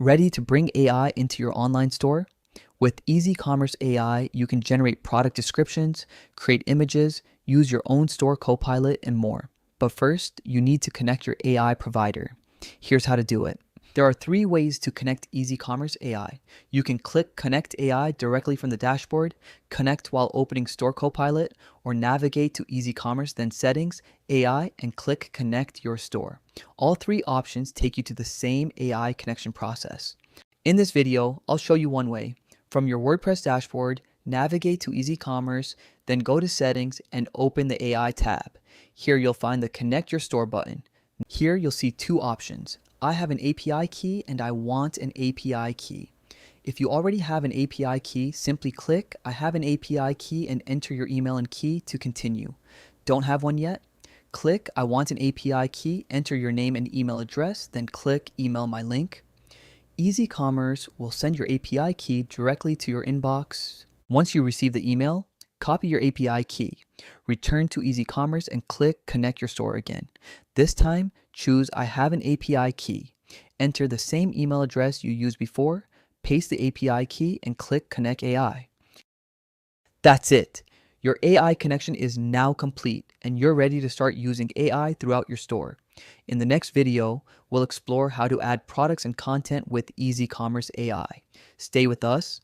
Ready to bring AI into your online store? With EasyCommerce AI, you can generate product descriptions, create images, use your own store copilot, and more. But first, you need to connect your AI provider. Here's how to do it. There are 3 ways to connect EasyCommerce AI. You can click Connect AI directly from the dashboard, connect while opening Store Copilot, or navigate to EasyCommerce, then Settings, AI, and click Connect Your Store. All 3 options take you to the same AI connection process. In this video, I'll show you one way. From your WordPress dashboard, navigate to EasyCommerce, then go to Settings and open the AI tab. Here you'll find the Connect Your Store button. Here you'll see 2 options. I have an API key and I want an API key. If you already have an API key, simply click I have an API key and enter your email and key to continue. Don't have one yet? Click I want an API key, enter your name and email address, then click Email my link. EasyCommerce will send your API key directly to your inbox. Once you receive the email, copy your API key, return to EasyCommerce and click Connect Your Store again. This time, choose I have an API key. Enter the same email address you used before, paste the API key, and click Connect AI. That's it. Your AI connection is now complete, and you're ready to start using AI throughout your store. In the next video, we'll explore how to add products and content with EasyCommerce AI. Stay with us,